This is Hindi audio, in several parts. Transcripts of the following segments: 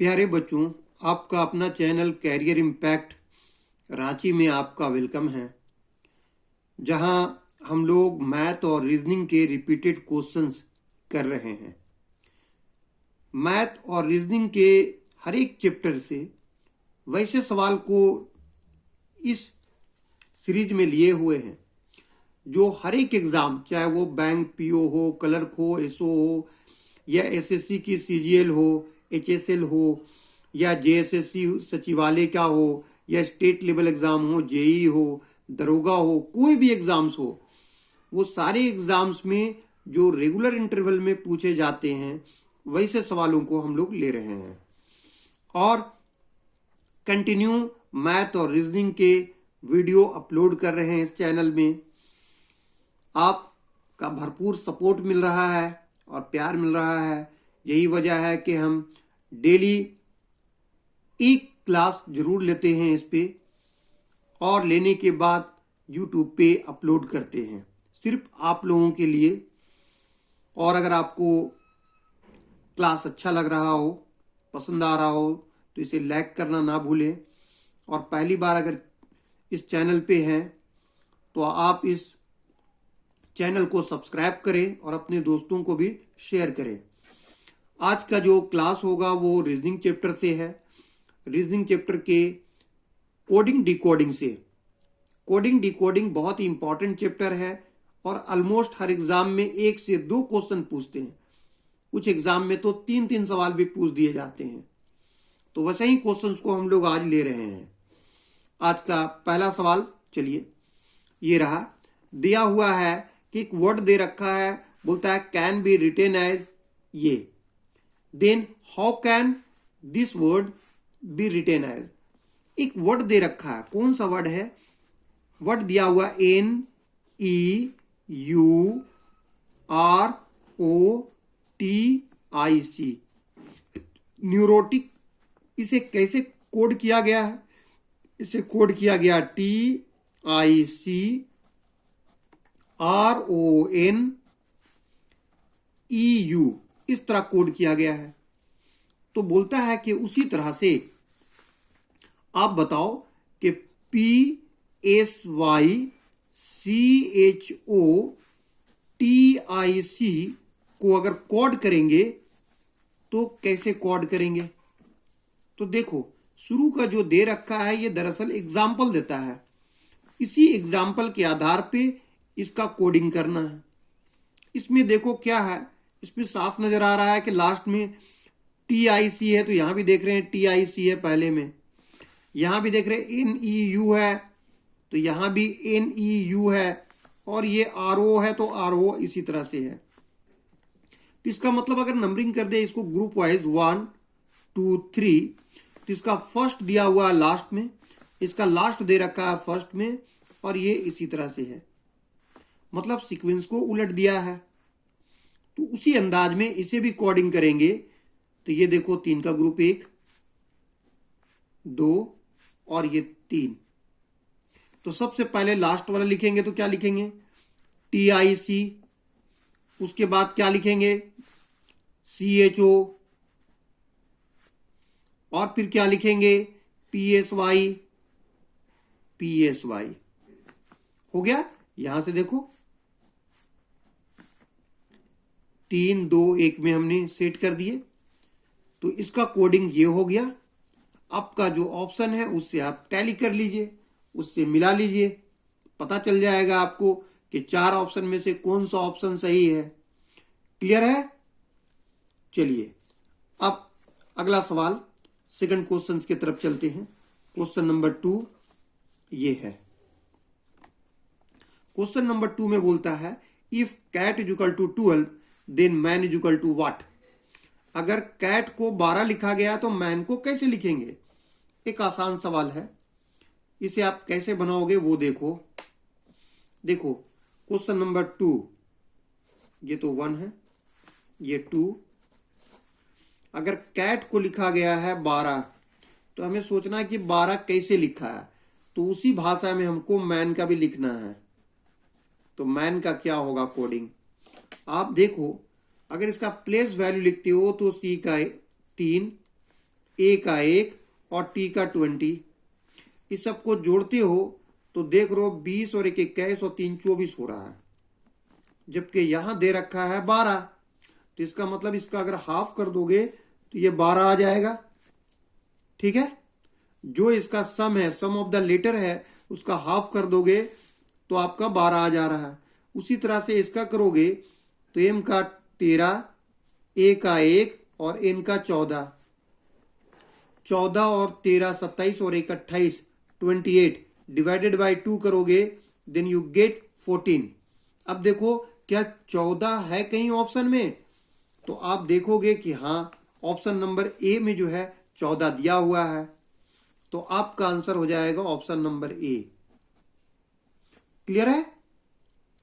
प्यारे बच्चों, आपका अपना चैनल कैरियर इम्पैक्ट रांची में आपका वेलकम है, जहां हम लोग मैथ और रीजनिंग के रिपीटेड क्वेश्चंस कर रहे हैं। मैथ और रीजनिंग के हर एक चैप्टर से वैसे सवाल को इस सीरीज में लिए हुए हैं जो हर एक एग्ज़ाम, चाहे वो बैंक पीओ हो, क्लर्क हो, एसओ हो, या एसएससी की सीजीएल हो, एचएसएल हो, या जेएसएससी सचिवालय का हो, या स्टेट लेवल एग्ज़ाम हो, जेई हो, दरोगा हो, कोई भी एग्ज़ाम्स हो, वो सारे एग्ज़ाम्स में जो रेगुलर इंटरवल में पूछे जाते हैं वैसे सवालों को हम लोग ले रहे हैं और कंटिन्यू मैथ और रीजनिंग के वीडियो अपलोड कर रहे हैं। इस चैनल में आपका भरपूर सपोर्ट मिल रहा है और प्यार मिल रहा है। यही वजह है कि हम डेली एक क्लास जरूर लेते हैं इस पे, और लेने के बाद यूट्यूब पे अपलोड करते हैं सिर्फ आप लोगों के लिए। और अगर आपको क्लास अच्छा लग रहा हो, पसंद आ रहा हो, तो इसे लाइक करना ना भूलें। और पहली बार अगर इस चैनल पे हैं तो आप इस चैनल को सब्सक्राइब करें और अपने दोस्तों को भी शेयर करें। आज का जो क्लास होगा वो रीजनिंग चैप्टर से है। रीजनिंग चैप्टर के कोडिंग डिकोडिंग से। कोडिंग डिकोडिंग बहुत ही इंपॉर्टेंट चैप्टर है और ऑलमोस्ट हर एग्जाम में 1 से 2 क्वेश्चन पूछते हैं। कुछ एग्जाम में तो 3-3 सवाल भी पूछ दिए जाते हैं। तो वैसे ही क्वेश्चंस को हम लोग आज ले रहे हैं। आज का पहला सवाल, चलिए ये रहा। दिया हुआ है कि एक वर्ड दे रखा है, बोलता है कैन बी रिटेन एज ये, then how can this word be written as. एक वर्ड दे रखा है, कौन सा वर्ड है? वर्ड दिया हुआ NEUROTIC, न्यूरोटिक। इसे कैसे कोड किया गया है? इसे कोड किया गया TICRONEU, इस तरह कोड किया गया है। तो बोलता है कि उसी तरह से आप बताओ कि PSYCHOTIC को अगर कोड करेंगे तो कैसे कोड करेंगे? तो देखो, शुरू का जो दे रखा है ये दरअसल एग्जाम्पल देता है। इसी एग्जाम्पल के आधार पे इसका कोडिंग करना है। इसमें देखो क्या है, इसमें साफ नजर आ रहा है कि लास्ट में TIC है, तो यहां भी देख रहे हैं TIC है पहले में। यहां भी देख रहे हैं NEU है, तो यहां भी NEU है, और ये RO है तो RO इसी तरह से है। तो इसका मतलब अगर नंबरिंग कर दे इसको ग्रुप वाइज 1 2 3, तो इसका फर्स्ट दिया हुआ है लास्ट में, इसका लास्ट दे रखा है फर्स्ट में, और ये इसी तरह से है। मतलब सीक्वेंस को उलट दिया है। तो उसी अंदाज में इसे भी कोडिंग करेंगे। तो ये देखो 3 का ग्रुप 1 2 और ये 3। तो सबसे पहले लास्ट वाला लिखेंगे तो क्या लिखेंगे? TIC। उसके बाद क्या लिखेंगे? CHO। और फिर क्या लिखेंगे? PSY। हो गया। यहां से देखो 3 2 1 में हमने सेट कर दिए। तो इसका कोडिंग ये हो गया। आपका जो ऑप्शन है उससे आप टैली कर लीजिए, उससे मिला लीजिए, पता चल जाएगा आपको कि 4 ऑप्शन में से कौन सा ऑप्शन सही है। क्लियर है? चलिए अब अगला सवाल, सेकंड क्वेश्चन की तरफ चलते हैं। क्वेश्चन नंबर 2 ये है। क्वेश्चन नंबर 2 में बोलता है if cat is equal to 12 then man is equal to what. अगर कैट को 12 लिखा गया तो मैन को कैसे लिखेंगे? एक आसान सवाल है, इसे आप कैसे बनाओगे वो देखो। देखो क्वेश्चन नंबर 2, ये तो 1 है, ये 2। अगर कैट को लिखा गया है 12, तो हमें सोचना है कि 12 कैसे लिखा है। तो उसी भाषा में हमको मैन का भी लिखना है। तो मैन का क्या होगा कोडिंग? आप देखो, अगर इसका प्लेस वैल्यू लिखते हो तो C का 3, ए का 1 और टी का 20। इस सबको जोड़ते हो तो देख लो 20 और 1 21 और 3 24 हो रहा है, जबकि यहां दे रखा है 12। तो इसका मतलब इसका अगर हाफ कर दोगे तो ये 12 आ जाएगा। ठीक है, जो इसका सम है, सम ऑफ द लेटर है, उसका हाफ कर दोगे तो आपका 12 आ जा रहा है। उसी तरह से इसका करोगे तो एम का 13, ए का 1 और एन का 14। 14 और 13 27 और 1 28, 28 डिवाइडेड बाई 2 करोगे, देन यू गेट 14। अब देखो क्या 14 है कहीं ऑप्शन में? तो आप देखोगे कि हाँ, ऑप्शन नंबर ए में जो है 14 दिया हुआ है, तो आपका आंसर हो जाएगा ऑप्शन नंबर ए। क्लियर है?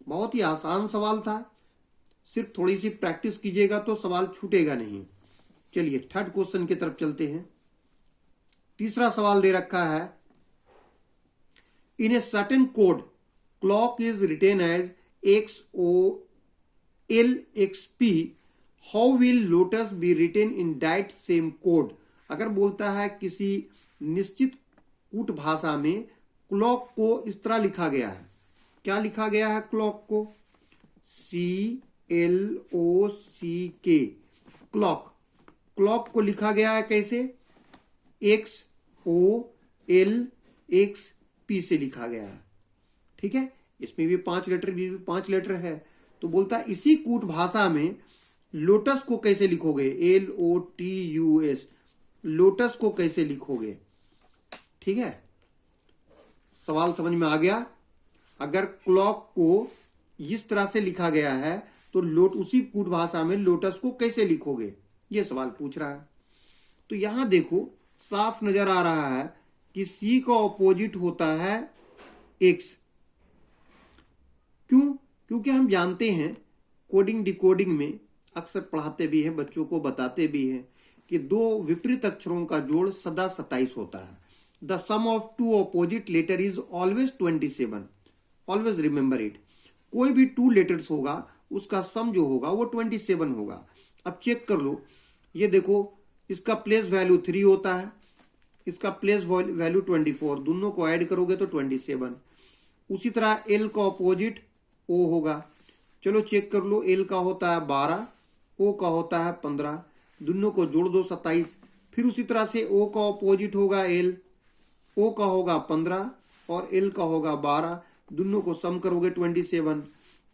बहुत ही आसान सवाल था, सिर्फ थोड़ी सी प्रैक्टिस कीजिएगा तो सवाल छूटेगा नहीं। चलिए थर्ड क्वेश्चन की तरफ चलते हैं। तीसरा सवाल दे रखा है, in a certain code clock is written as XOLXP, how will lotus be written in that same code? अगर बोलता है किसी निश्चित कूट भाषा में क्लॉक को इस तरह लिखा गया है, क्या लिखा गया है क्लॉक को? CLOCK, clock. क्लॉक को लिखा गया है कैसे? XOLXP से लिखा गया है। ठीक है, इसमें भी 5 लेटर, भी 5 लेटर है। तो बोलता है इसी कूट भाषा में लोटस को कैसे लिखोगे? LOTUS, लोटस को कैसे लिखोगे? ठीक है, सवाल समझ में आ गया? अगर क्लॉक को इस तरह से लिखा गया है तो उसी कूट भाषा में लोटस को कैसे लिखोगे, यह सवाल पूछ रहा है। तो यहां देखो साफ नजर आ रहा है कि सी का ऑपोजिट होता है एक्स। क्यों? क्योंकि हम जानते हैं कोडिंग डिकोडिंग में अक्सर पढ़ाते भी हैं, बच्चों को बताते भी हैं कि दो विपरीत अक्षरों का जोड़ सदा 27 होता है। The sum of two opposite letter is always 27, always remember it. कोई भी 2 लेटर्स होगा उसका सम जो होगा वो 27 होगा। अब चेक कर लो, ये देखो इसका प्लेस वैल्यू 3 होता है, इसका प्लेस वैल्यू 24, दोनों को ऐड करोगे तो 27। उसी तरह एल का ऑपोजिट ओ होगा, चलो चेक कर लो, एल का होता है 12, ओ का होता है 15, दोनों को जोड़ दो 27। फिर उसी तरह से ओ का ऑपोजिट होगा एल, ओ का होगा 15 और एल का होगा 12, दोनों को सम करोगे 27।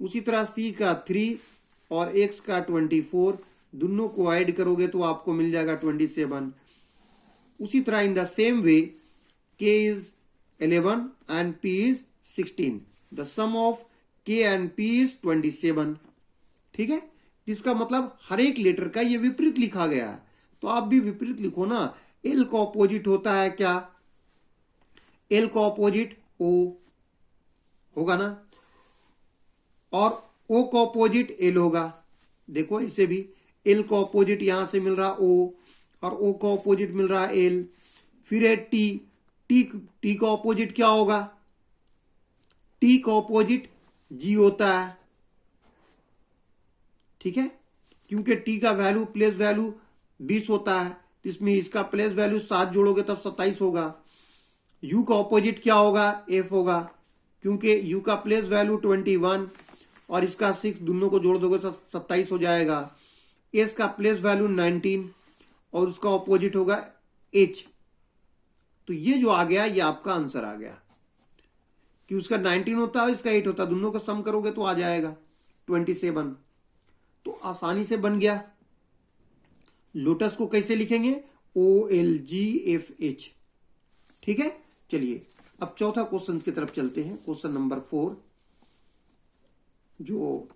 उसी तरह सी का 3 और एक्स का 24, दोनों को ऐड करोगे तो आपको मिल जाएगा 27। उसी तरह in the same way K is 11 and P is 16, the sum of K and P is 27। ठीक है, जिसका मतलब हर एक लेटर का ये विपरीत लिखा गया है, तो आप भी विपरीत लिखो ना। एल का ऑपोजिट होता है क्या? एल का ऑपोजिट ओ होगा ना, और ओ का ऑपोजिट एल होगा। देखो इसे भी एल का ऑपोजिट यहां से मिल रहा ओ, और ओ का ऑपोजिट मिल रहा एल। फिर है टी, टी का ऑपोजिट क्या होगा? टी का ऑपोजिट जी होता है। ठीक है, क्योंकि टी का वैल्यू प्लेस वैल्यू 20 होता है, इसमें इसका प्लेस वैल्यू 7 जोड़ोगे तब 27 होगा। यू का ऑपोजिट क्या होगा? एफ होगा, क्योंकि यू का प्लेस वैल्यू 21 और इसका 6, दोनों को जोड़ दोगे 27 हो जाएगा। एस का प्लेस वैल्यू 19 और उसका ऑपोजिट होगा एच। तो ये जो आ गया ये आपका आंसर आ गया कि उसका 19 होता है, इसका 8 होता है, दोनों का सम करोगे तो आ जाएगा 27। तो आसानी से बन गया। लोटस को कैसे लिखेंगे? OLGFH। ठीक है, चलिए अब चौथा क्वेश्चन की तरफ चलते हैं। क्वेश्चन नंबर 4 जो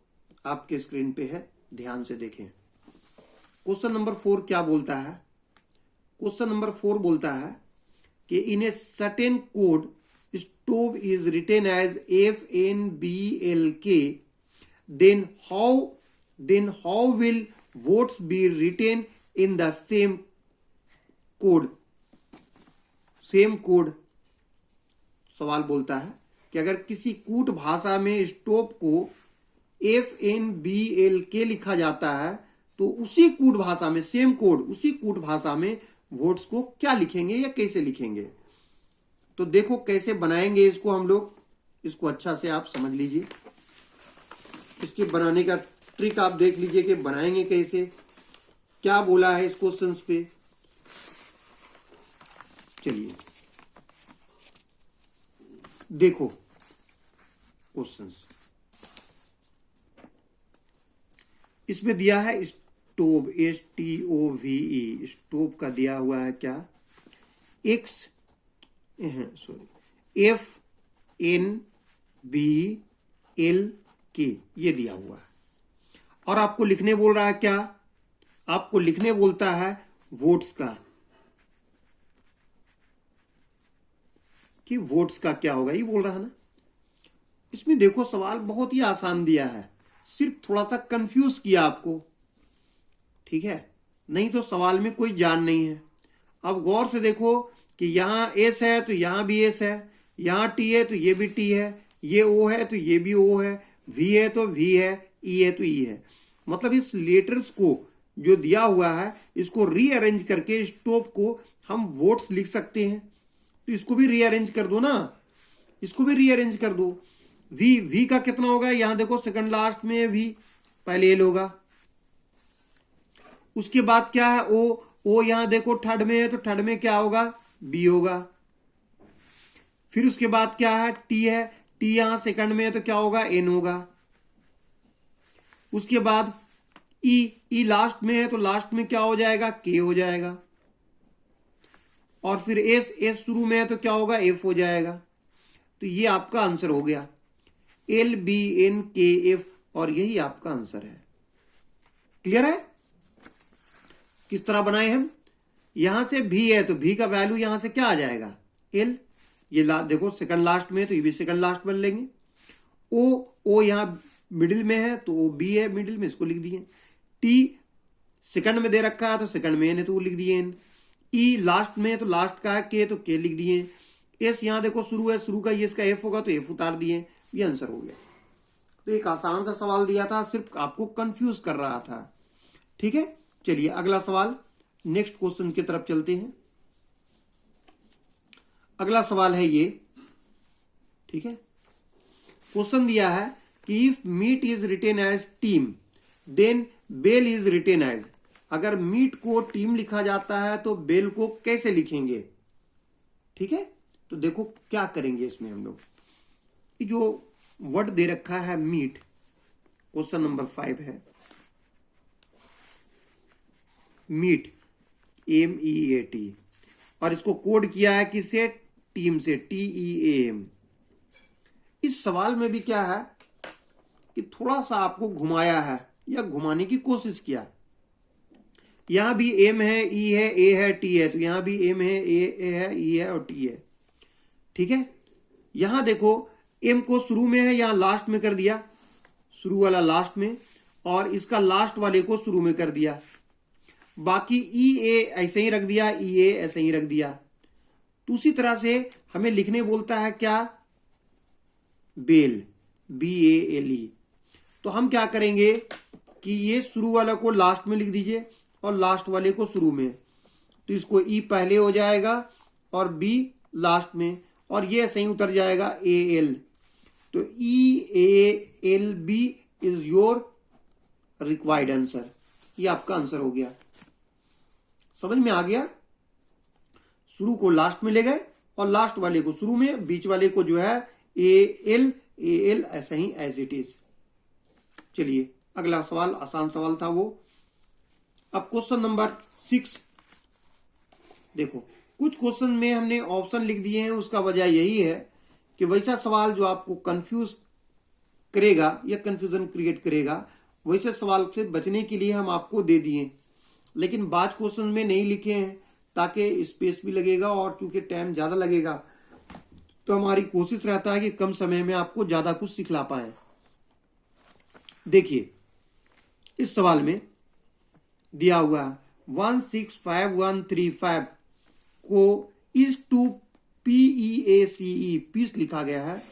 आपके स्क्रीन पे है, ध्यान से देखें। क्वेश्चन नंबर 4 क्या बोलता है? क्वेश्चन नंबर 4 बोलता है कि in a certain code stove is written as FNBLK, then how will votes be written in the same code? Same code. सवाल बोलता है कि अगर किसी कूट भाषा में स्टोव को FNBLK लिखा जाता है तो उसी कूट भाषा में, सेम कोड, उसी कूट भाषा में वोट्स को क्या लिखेंगे या कैसे लिखेंगे। तो देखो कैसे बनाएंगे इसको हम लोग, इसको अच्छा से आप समझ लीजिए। इसके बनाने का ट्रिक आप देख लीजिए कि बनाएंगे कैसे, क्या बोला है इस क्वेश्चन पे। चलिए देखो क्वेश्चंस, इसमें दिया है स्टोव, STOVE, स्टोव का दिया हुआ है क्या, FNBLK ये दिया हुआ है। और आपको लिखने बोल रहा है क्या, आपको लिखने बोलता है वोट्स का, कि वोट्स का क्या होगा ये बोल रहा है ना। इसमें देखो सवाल बहुत ही आसान दिया है, सिर्फ थोड़ा सा कंफ्यूज किया आपको, ठीक है, नहीं तो सवाल में कोई जान नहीं है। अब गौर से देखो कि यहाँ एस है तो यहाँ भी एस है, यहाँ टी है तो ये भी टी है, ये ओ है तो ये भी ओ है, वी है तो वी है, ई है तो ई है। मतलब इस लेटर्स को जो दिया हुआ है इसको रीअरेंज करके स्टोव को हम वोट्स लिख सकते हैं। तो इसको भी रीअरेंज कर दो ना, इसको भी रीअरेंज कर दो। वी का कितना होगा, यहां देखो सेकंड लास्ट में वी, पहले एल होगा, उसके बाद क्या है ओ यहां देखो थर्ड में है तो थर्ड में क्या होगा, बी होगा। फिर उसके बाद क्या है, टी है, टी यहां सेकंड में है तो क्या होगा, एन होगा। उसके बाद ई लास्ट में है तो लास्ट में क्या हो जाएगा, के हो जाएगा। और फिर एस शुरू में है तो क्या होगा, एफ हो जाएगा। तो ये आपका आंसर हो गया, LBNKF, और यही आपका आंसर है। क्लियर है। किस तरह बनाए हम, यहां से भी है तो भी का वैल्यू यहां से क्या आ जाएगा, एल, ये देखो सेकंड लास्ट में है तो ये भी सेकंड लास्ट में लेंगे। ओ यहां मिडिल में है तो ओ बी है मिडिल में, इसको लिख दिए। टी सेकंड में दे रखा है तो सेकंड में है तो वो लिख दिए एन। ई लास्ट में है तो लास्ट का है के तो के लिख दिए। एस यहां देखो शुरू है, शुरू का ये इसका एफ होगा तो एफ उतार दिए, ये आंसर हो गया। तो एक आसान सा सवाल दिया था, सिर्फ आपको कंफ्यूज कर रहा था। ठीक है, चलिए अगला सवाल, नेक्स्ट क्वेश्चन की तरफ चलते हैं। अगला सवाल है ये, ठीक है, क्वेश्चन दिया है कि if meet is written as team then bell is written as, अगर मीट को टीम लिखा जाता है तो बेल को कैसे लिखेंगे। ठीक है, तो देखो क्या करेंगे इसमें हम लोग, जो वर्ड दे रखा है मीट, क्वेश्चन नंबर 5 है, मीट MEAT, और इसको कोड किया है किससे, टीम से, TEAM। इस सवाल में भी क्या है कि थोड़ा सा आपको घुमाया है या घुमाने की कोशिश किया। यहां भी एम है, ई है, ए है, टी है, तो यहां भी एम है, ए है, ई है और टी है। ठीक है, यहां देखो एम को शुरू में है, यहां लास्ट में कर दिया, शुरू वाला लास्ट में, और इसका लास्ट वाले को शुरू में कर दिया। बाकी ई ए ऐसे ही रख दिया, ई ए ऐसे ही रख दिया। तो उसी तरह से हमें लिखने बोलता है क्या, बेल, BALE। तो हम क्या करेंगे कि ये शुरू वाला को लास्ट में लिख दीजिए और लास्ट वाले को शुरू में, तो इसको ई पहले हो जाएगा और बी लास्ट में, और ये ऐसे ही उतर जाएगा AL। तो EALB is your required answer, ये आपका आंसर हो गया। समझ में आ गया, शुरू को लास्ट में ले गए और लास्ट वाले को शुरू में, बीच वाले को जो है AL ऐसा ही एज इट इज। चलिए अगला सवाल, आसान सवाल था वो। अब क्वेश्चन नंबर 6 देखो, कुछ क्वेश्चन में हमने ऑप्शन लिख दिए हैं, उसका वजह यही है कि वैसा सवाल जो आपको कंफ्यूज करेगा या कंफ्यूजन क्रिएट करेगा, वैसे सवाल से बचने के लिए हम आपको दे दिए, लेकिन बाद क्वेश्चन में नहीं लिखे हैं ताकि स्पेस भी लगेगा और क्योंकि टाइम ज्यादा लगेगा, तो हमारी कोशिश रहता है कि कम समय में आपको ज्यादा कुछ सिखला पाए। देखिए इस सवाल में दिया हुआ 165135 को इज टू PEACE, पीस लिखा गया है,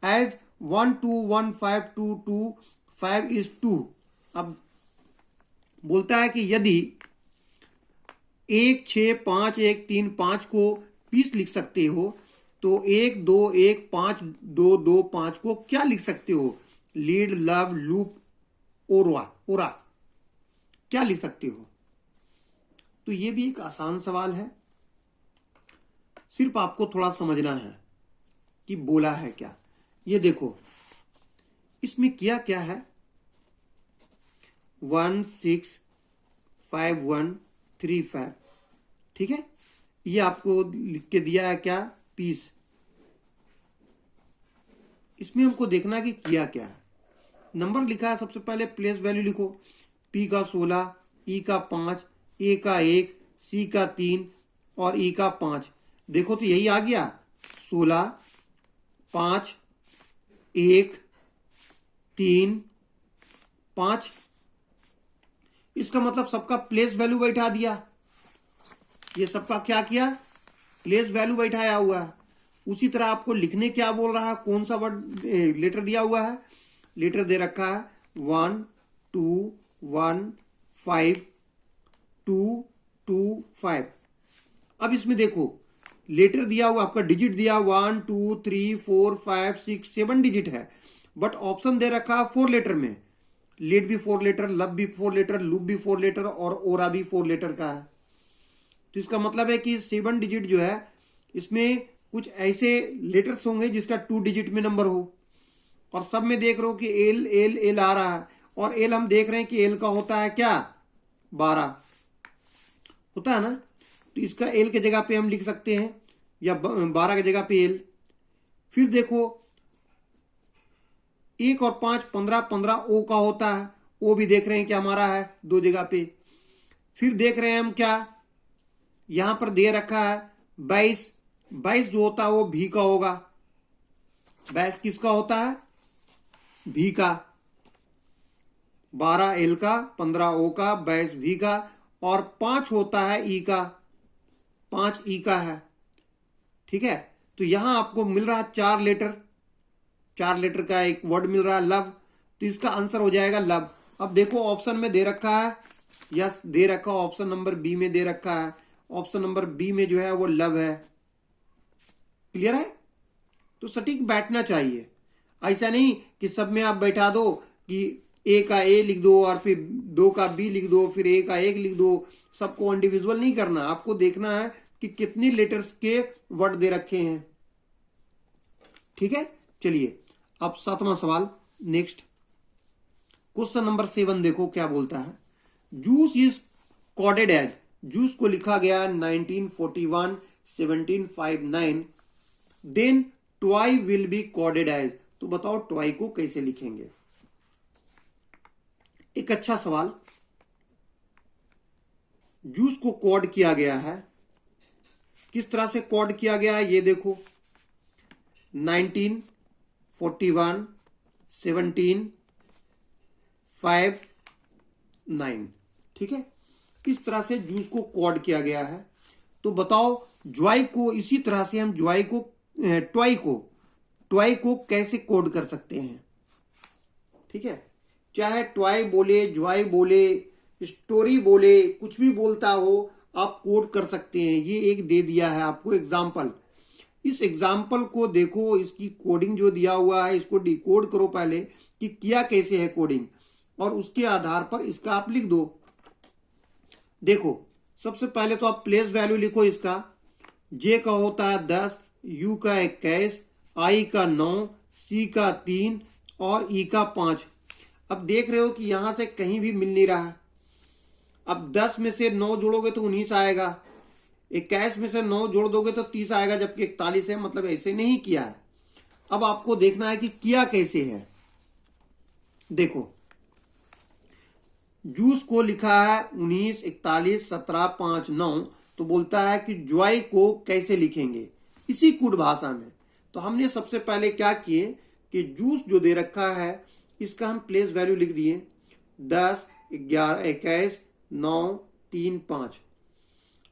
एज 121522 5 is 2। अब बोलता है कि यदि 1 6 5 1 3 5 को 20 लिख सकते हो, तो 1 2 1 5 2 2 5 को क्या लिख सकते हो? लीड, लव, लूप, ओरा क्या लिख सकते हो? तो ये भी एक आसान सवाल है, सिर्फ आपको थोड़ा समझना है कि बोला है क्या। ये देखो इसमें किया क्या है, 1 6 5 1 3 5, ठीक है। ये आपको लिख के दिया है क्या, पीस। इसमें हमको देखना है कि किया क्या है। नंबर लिखा है, सबसे पहले प्लेस वैल्यू लिखो, पी का 16, ई का 5, ए का 1, सी का 3 और ई का 5। देखो तो यही आ गया, 16 5 1 3 5। इसका मतलब सबका प्लेस वैल्यू बैठा दिया। ये सबका क्या किया, प्लेस वैल्यू बैठाया हुआ है। उसी तरह आपको लिखने क्या बोल रहा है, कौन सा वर्ड लेटर दिया हुआ है, लेटर दे रखा है 1 2 1 5 2 2 5। अब इसमें देखो लेटर दिया हुआ, आपका डिजिट दिया 1 2 3 4 5 6 7 डिजिट है, बट ऑप्शन दे रखा है 4 लेटर में। लीड भी 4 लेटर, लब भी 4 लेटर, लूप भी 4 लेटर और ओरा भी 4 लेटर का है। तो इसका मतलब है कि 7 डिजिट जो है, इसमें कुछ ऐसे लेटर्स होंगे जिसका 2 डिजिट में नंबर हो, और सब में देख रहे हो कि एल एल एल आ रहा है, और एल हम देख रहे हैं कि एल का होता है क्या, 12 होता है ना। तो इसका एल के जगह पे हम लिख सकते हैं, या 12 की जगह पे एल। फिर देखो 1 और 5 15 15 ओ का होता है, ओ भी देख रहे हैं कि हमारा है 2 जगह पे। फिर देख रहे हैं हम क्या, यहां पर दे रखा है 22, 22 जो होता है वो भी का होगा। 22 किसका होता है, भी का। 12 एल का, 15 ओ का, 22 भी का, और 5 होता है ई का, 5 ई का है, ठीक है। तो यहां आपको मिल रहा है 4 लेटर, 4 लेटर का एक वर्ड मिल रहा है लव, तो इसका आंसर हो जाएगा लव। अब देखो ऑप्शन में दे रखा है, यस दे रखा, ऑप्शन नंबर बी में दे रखा है, ऑप्शन नंबर बी में जो है वो लव है। क्लियर है? तो सटीक बैठना चाहिए, ऐसा नहीं कि सब में आप बैठा दो कि ए का ए लिख दो और फिर 2 का बी लिख दो, फिर ए का 1 लिख दो। सबको इंडिविजुअल नहीं करना, आपको देखना है कि कितने लेटर्स के वर्ड दे रखे हैं, ठीक है। चलिए अब 7वां सवाल, नेक्स्ट क्वेश्चन नंबर 7 देखो क्या बोलता है। Juice is coded as, juice को लिखा गया 1941 1759, then toy will be coded as. तो बताओ टॉय को कैसे लिखेंगे। एक अच्छा सवाल। जूस को कोड किया गया है, किस तरह से कोड किया गया है ये देखो, 1941 17 5 9, ठीक है। इस तरह से जूस को कोड किया गया है। तो बताओ ज्वाई को, इसी तरह से हम ज्वाई को टॉय को कैसे कोड कर सकते हैं, ठीक है। चाहे टॉय बोले, ज्वाई बोले, स्टोरी बोले, कुछ भी बोलता हो आप कोड कर सकते हैं। ये एक दे दिया है आपको एग्जाम्पल, इस एग्जाम्पल को देखो, इसकी कोडिंग जो दिया हुआ है इसको डिकोड करो पहले कि किया कैसे है कोडिंग, और उसके आधार पर इसका आप लिख दो। देखो सबसे पहले तो आप प्लेस वैल्यू लिखो इसका, जे का होता है 10, यू का 21, आई का 9, सी का 3 और ई का 5। अब देख रहे हो कि यहां से कहीं भी मिल नहीं रहा है। अब 10 में से 9 जोड़ोगे तो 19 आएगा, 21 में से 9 जोड़ दोगे तो 30 आएगा, जबकि 41 है, मतलब ऐसे नहीं किया है। अब आपको देखना है कि किया कैसे है। देखो जूस को लिखा है 19 41 17 5 9, तो बोलता है कि ज्वाई को कैसे लिखेंगे इसी कूट भाषा में। तो हमने सबसे पहले क्या किए कि जूस जो दे रखा है इसका हम प्लेस वैल्यू लिख दिए 10 11 21 9 3 5।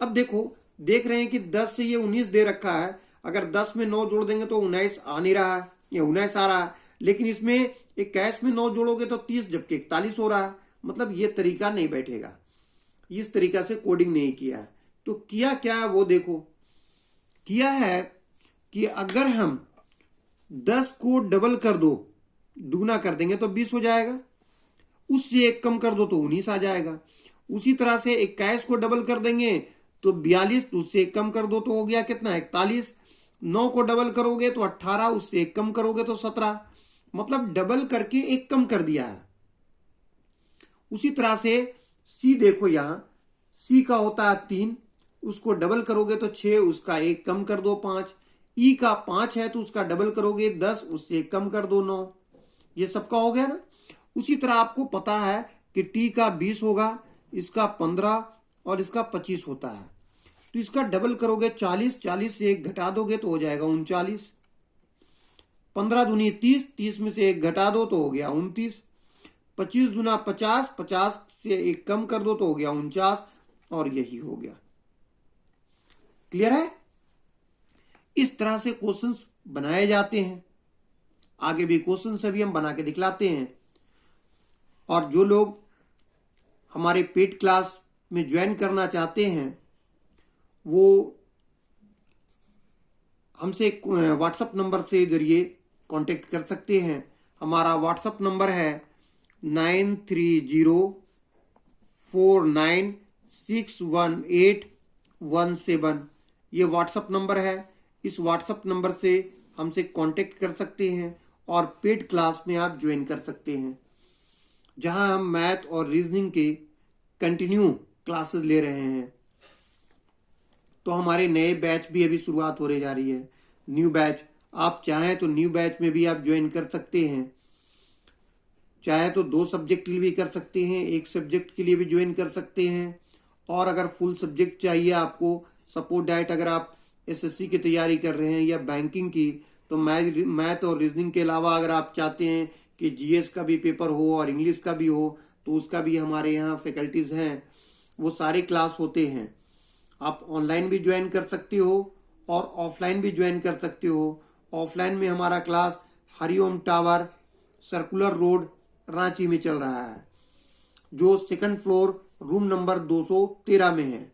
अब देखो देख रहे हैं कि 10 से ये 19 दे रखा है, अगर 10 में 9 जोड़ देंगे तो 19 आ नहीं रहा है, ये 19 आ रहा है, लेकिन इसमें 21 में 9 जोड़ोगे तो 30, जबकि 41 हो रहा है, मतलब ये तरीका नहीं बैठेगा। इस तरीका से कोडिंग नहीं किया है। तो किया क्या है वो देखो, किया है कि अगर हम 10 को डबल कर दो, दुगना कर देंगे तो 20 हो जाएगा, उससे एक कम कर दो तो 19 आ जाएगा। उसी तरह से 21 को डबल कर देंगे तो 42, तो उससे एक कम कर दो तो हो गया कितना, 41। 9 को डबल करोगे तो 18, उससे एक कम करोगे तो 17। मतलब डबल करके एक कम कर दिया है। उसी तरह से सी देखो, यहां सी का होता है 3, उसको डबल करोगे तो 6, उसका एक कम कर दो 5। ई का 5 है तो उसका डबल करोगे 10, उससे एक कम कर दो 9। ये सबका हो गया ना। उसी तरह आपको पता है कि टी का 20 होगा, इसका 15 और इसका 25 होता है, तो इसका डबल करोगे 40, 40 से एक घटा दोगे तो हो जाएगा 39। 15 दूनी 30, 30 में से एक घटा दो तो हो गया 29। 25 दूना 50, 50 से एक कम कर दो तो हो गया 49, और यही हो गया। क्लियर है? इस तरह से क्वेश्चंस बनाए जाते हैं। आगे भी क्वेश्चन अभी हम बना के दिखलाते हैं। और जो लोग हमारे पेड क्लास में ज्वाइन करना चाहते हैं वो हमसे व्हाट्सएप नंबर से जरिए कांटेक्ट कर सकते हैं। हमारा व्हाट्सएप नंबर है 9304961817। ये व्हाट्सएप नंबर है। इस व्हाट्सएप नंबर से हमसे कांटेक्ट कर सकते हैं और पेड क्लास में आप ज्वाइन कर सकते हैं, जहां हम मैथ और रीजनिंग के कंटिन्यू क्लासेस ले रहे हैं। तो हमारे नए बैच भी अभी शुरुआत होने जा रही है, न्यू बैच। आप चाहें तो न्यू बैच में भी आप ज्वाइन कर सकते हैं। चाहे तो 2 सब्जेक्ट के लिए भी कर सकते हैं, 1 सब्जेक्ट के लिए भी ज्वाइन कर सकते हैं। और अगर फुल सब्जेक्ट चाहिए आपको, सपोज डाइट अगर आप एसएससी की तैयारी कर रहे हैं या बैंकिंग की, तो मैथ और रीजनिंग के अलावा अगर आप चाहते हैं कि जीएस का भी पेपर हो और इंग्लिश का भी हो, तो उसका भी हमारे यहाँ फैकल्टीज हैं, वो सारे क्लास होते हैं। आप ऑनलाइन भी ज्वाइन कर सकते हो और ऑफलाइन भी ज्वाइन कर सकते हो। ऑफलाइन में हमारा class Hariom tower, circular road, Ranchi में चल रहा है, जो 2nd फ्लोर रूम नंबर 213 में है।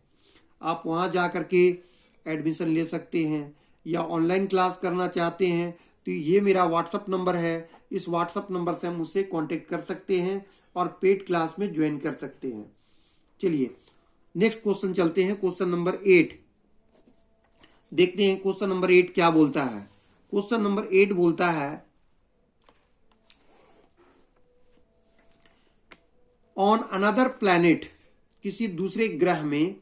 आप वहां जा करके एडमिशन ले सकते हैं। या ऑनलाइन क्लास करना चाहते हैं तो ये मेरा व्हाट्सअप नंबर है। इस व्हाट्सअप नंबर से हम मुझसे कांटेक्ट कर सकते हैं और पेड क्लास में ज्वाइन कर सकते हैं। चलिए नेक्स्ट क्वेश्चन चलते हैं। क्वेश्चन नंबर 8 देखते हैं। क्वेश्चन नंबर 8 क्या बोलता है? क्वेश्चन नंबर 8 बोलता है, ऑन अनदर प्लैनेट, किसी दूसरे ग्रह में,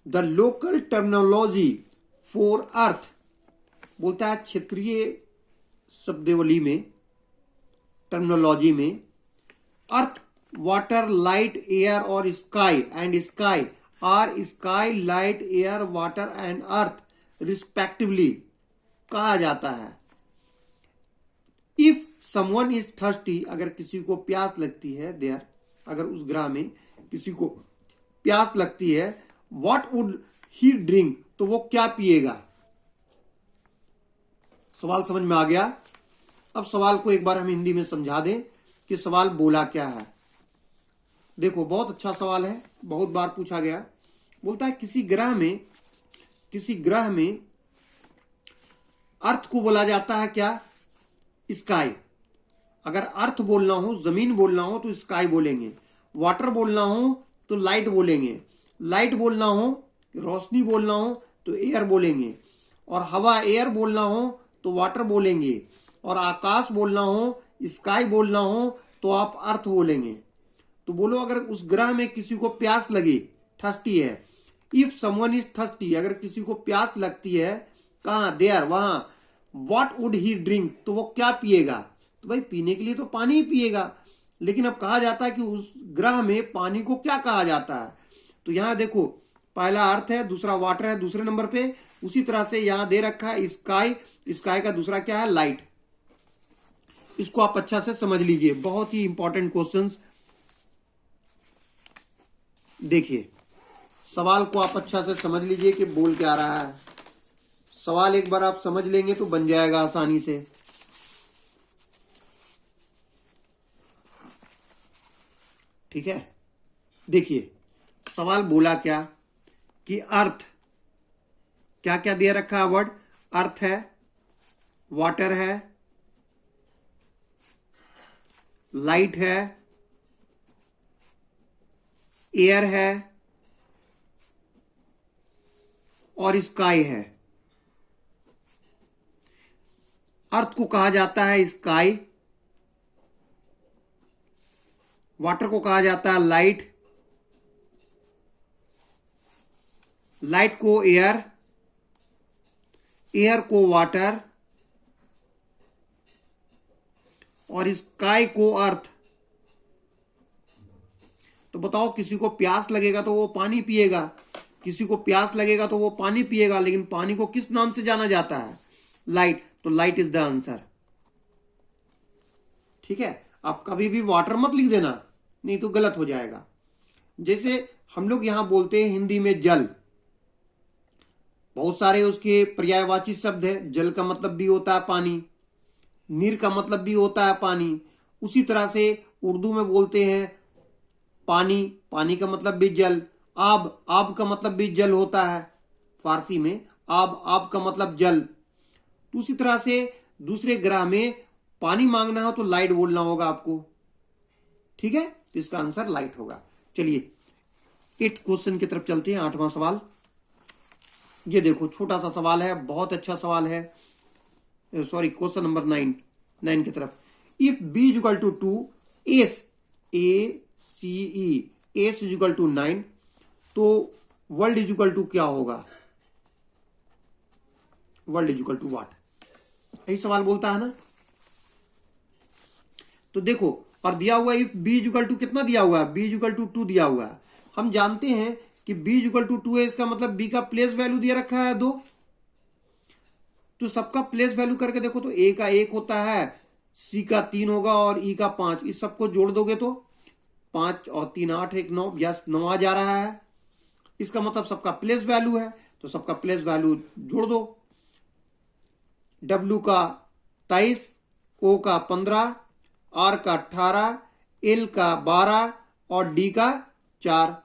the local terminology for earth, बोलता है क्षेत्रीय शब्दावली में, टर्मिनोलॉजी में, अर्थ, वाटर, लाइट, एयर और sky and sky are sky, light, air, water and earth respectively कहा जाता है। इफ समवन इज थर्स्टी, अगर किसी को प्यास लगती है, देयर, अगर उस ग्रह में किसी को प्यास लगती है, व्हाट वुड ही ड्रिंक, तो वो क्या पिएगा? सवाल समझ में आ गया? अब सवाल को एक बार हम हिंदी में समझा दें कि सवाल बोला क्या है। देखो बहुत अच्छा सवाल है, बहुत बार पूछा गया। बोलता है किसी ग्रह में अर्थ को बोला जाता है क्या? स्काई। अगर अर्थ बोलना हो, जमीन बोलना हो तो स्काई बोलेंगे। वाटर बोलना हो तो लाइट बोलेंगे। लाइट बोलना हो, रोशनी बोलना हो तो एयर बोलेंगे। और हवा, एयर बोलना हो तो वाटर बोलेंगे। और आकाश बोलना हो, स्काई बोलना हो तो आप अर्थ बोलेंगे। तो बोलो अगर उस ग्रह में किसी को प्यास लगी, थर्स्टी है, इफ समवन इज थर्स्टी, अगर किसी को प्यास लगती है, कहाँ? देयर, वहां, व्हाट वुड ही ड्रिंक, तो वो क्या पिएगा? तो भाई पीने के लिए तो पानी ही पिएगा। लेकिन अब कहा जाता है कि उस ग्रह में पानी को क्या कहा जाता है? तो यहां देखो, पहला अर्थ है, दूसरा वाटर है दूसरे नंबर पे। उसी तरह से यहां दे रखा है स्काई, स्काई का दूसरा क्या है? लाइट। इसको आप अच्छा से समझ लीजिए, बहुत ही इंपॉर्टेंट क्वेश्चंस। देखिए सवाल को आप अच्छा से समझ लीजिए कि बोल क्या रहा है। सवाल एक बार आप समझ लेंगे तो बन जाएगा आसानी से। ठीक है, देखिए सवाल बोला क्या कि अर्थ, क्या क्या दिया रखा है वर्ड, अर्थ है, वाटर है, लाइट है, एयर है और स्काई है। अर्थ को कहा जाता है स्काई, वाटर को कहा जाता है लाइट, लाइट को एयर, एयर को वाटर और स्काई को अर्थ। तो बताओ, किसी को प्यास लगेगा तो वो पानी पिएगा, किसी को प्यास लगेगा तो वो पानी पिएगा, लेकिन पानी को किस नाम से जाना जाता है, लाइट। तो लाइट इज द आंसर। ठीक है, आप कभी भी वाटर मत लिख देना, नहीं तो गलत हो जाएगा। जैसे हम लोग यहां बोलते हैं हिंदी में जल, बहुत सारे उसके पर्यायवाची शब्द है। जल का मतलब भी होता है पानी, नीर का मतलब भी होता है पानी। उसी तरह से उर्दू में बोलते हैं पानी, पानी का मतलब भी जल। आब, आब का मतलब भी जल होता है फारसी में, आब, आब का मतलब जल। तो उसी तरह से दूसरे ग्रह में पानी मांगना हो तो लाइट बोलना होगा आपको। ठीक है, तो इसका आंसर लाइट होगा। चलिए 8 क्वेश्चन की तरफ चलते हैं। 8वां सवाल, ये देखो छोटा सा सवाल है, बहुत अच्छा सवाल है। सॉरी, क्वेश्चन नंबर 9 की तरफ। If b is equal to 2, S A C E, S is equal to 9, तो वर्ल्ड इज इक्वल टू क्या होगा, world is equal to what, यही सवाल बोलता है ना। तो देखो, और दिया हुआ if b is equal to कितना दिया हुआ है, b इज इक्वल टू 2 दिया हुआ है। हम जानते हैं कि b इज इक्वल टू 2 है, इसका मतलब b का प्लेस वैल्यू दिया रखा है 2। तो सबका प्लेस वैल्यू करके देखो तो a का 1 होता है, c का 3 होगा और e का 5। इस सबको जोड़ दोगे तो 5 और 3 8, 1 9, यस 9 आ जा रहा है। इसका मतलब सबका प्लेस वैल्यू है, तो सबका प्लेस वैल्यू जोड़ दो। W का 23, O का 15, R का 18, L का 12 और D का 4।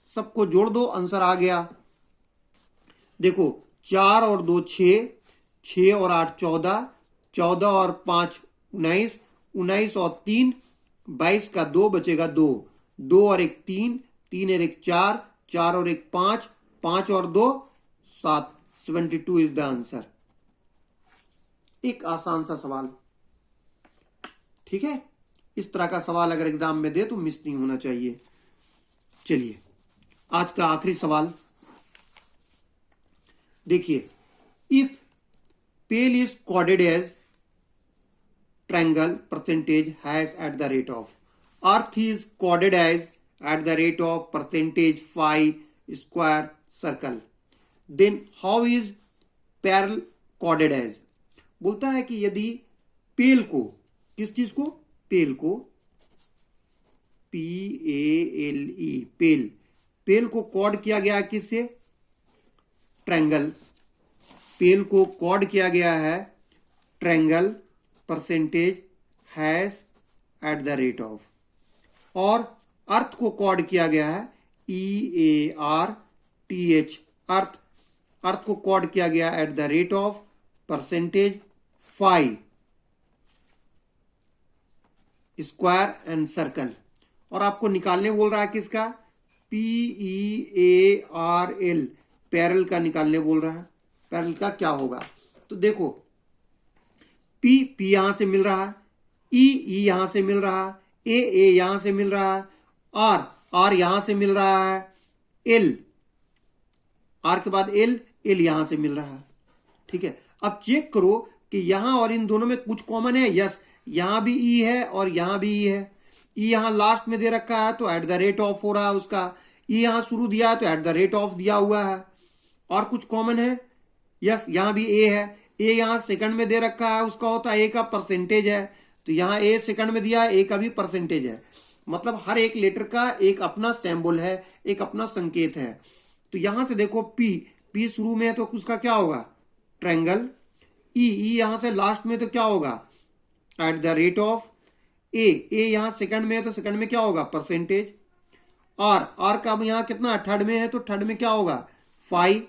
सबको जोड़ दो, आंसर आ गया। देखो 4 और 2 6, 6 और 8 14, 14 और 5 19, 19 और 3 22 का 2 बचेगा 2, 2 और 1 3, 3 और 1 4, 4 और 1 5, 5 और 2 7, 72 इज द आंसर। एक आसान सा सवाल। ठीक है, इस तरह का सवाल अगर एग्जाम में दे तो मिस नहीं होना चाहिए। चलिए आज का आखिरी सवाल देखिए। If pale is coded as triangle, percentage hash at the rate of, earth is coded as at the rate of percentage 5 square circle, then how is pearl coded as. बोलता है कि यदि पेल को, किस चीज को, पेल को, PALE, पेल, पेल को कोड किया गया किससे, ट्रायंगल। पेल को कोड किया गया है triangle, percentage hash at the rate of, और अर्थ को कोड किया गया है EARTH, अर्थ, अर्थ को कोड किया गया eight the rate of percentage 5 square and circle. और आपको निकालने बोल रहा है किसका, PEARL, पैरेलल का निकालने बोल रहा है। पैरेलल का क्या होगा, तो देखो P यहां से मिल रहा है, E यहां से मिल रहा है, A यहां से मिल रहा है, R यहां से मिल रहा है, L, R के बाद L यहां से मिल रहा है। ठीक है, अब चेक करो कि यहां और इन दोनों में कुछ कॉमन है। यस, यहां भी E है और यहां भी E है। E यहां लास्ट में दे रखा है तो एट द रेट ऑफ हो रहा है उसका, E यहां शुरू दिया है तो एट द रेट ऑफ दिया हुआ है। और कुछ कॉमन है, यस यहां भी A है, A यहां सेकंड में दे रखा है, उसका होता है A का परसेंटेज है, तो यहां A सेकंड में दिया है, A का भी परसेंटेज है। मतलब हर एक लेटर का एक अपना सिंबल है, एक अपना संकेत है। तो यहां से देखो P शुरू में है तो उसका क्या होगा, ट्रायंगल। E यहां से लास्ट में तो क्या होगा, eight the rate of. A यहां सेकंड में है तो सेकंड में क्या होगा, परसेंटेज। आर का यहाँ कितना थर्ड में है, तो थर्ड में क्या होगा 5।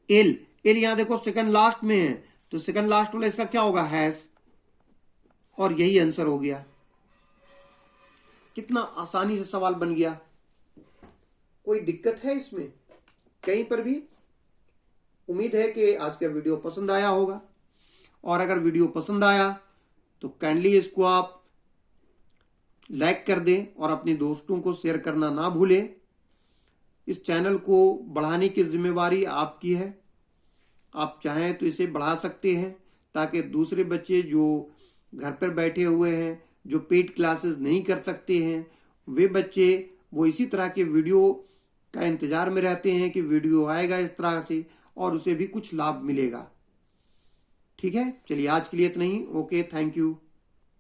एल यहाँ देखो सेकंड लास्ट में है, तो सेकंड लास्ट वाला इसका क्या होगा हैश, और यही आंसर हो गया। कितना आसानी से सवाल बन गया, कोई दिक्कत है इसमें कहीं पर भी? उम्मीद है कि आज का वीडियो पसंद आया होगा, और अगर वीडियो पसंद आया तो काइंडली इसको आप लाइक कर दें और अपने दोस्तों को शेयर करना ना भूलें। इस चैनल को बढ़ाने की जिम्मेवारी आपकी है, आप चाहें तो इसे बढ़ा सकते हैं ताकि दूसरे बच्चे जो घर पर बैठे हुए हैं, जो पेड क्लासेस नहीं कर सकते हैं, वे बच्चे वो इसी तरह के वीडियो का इंतजार में रहते हैं कि वीडियो आएगा इस तरह से और उसे भी कुछ लाभ मिलेगा। ठीक है, चलिए आज के लिए इतना ही। Okay, thank you.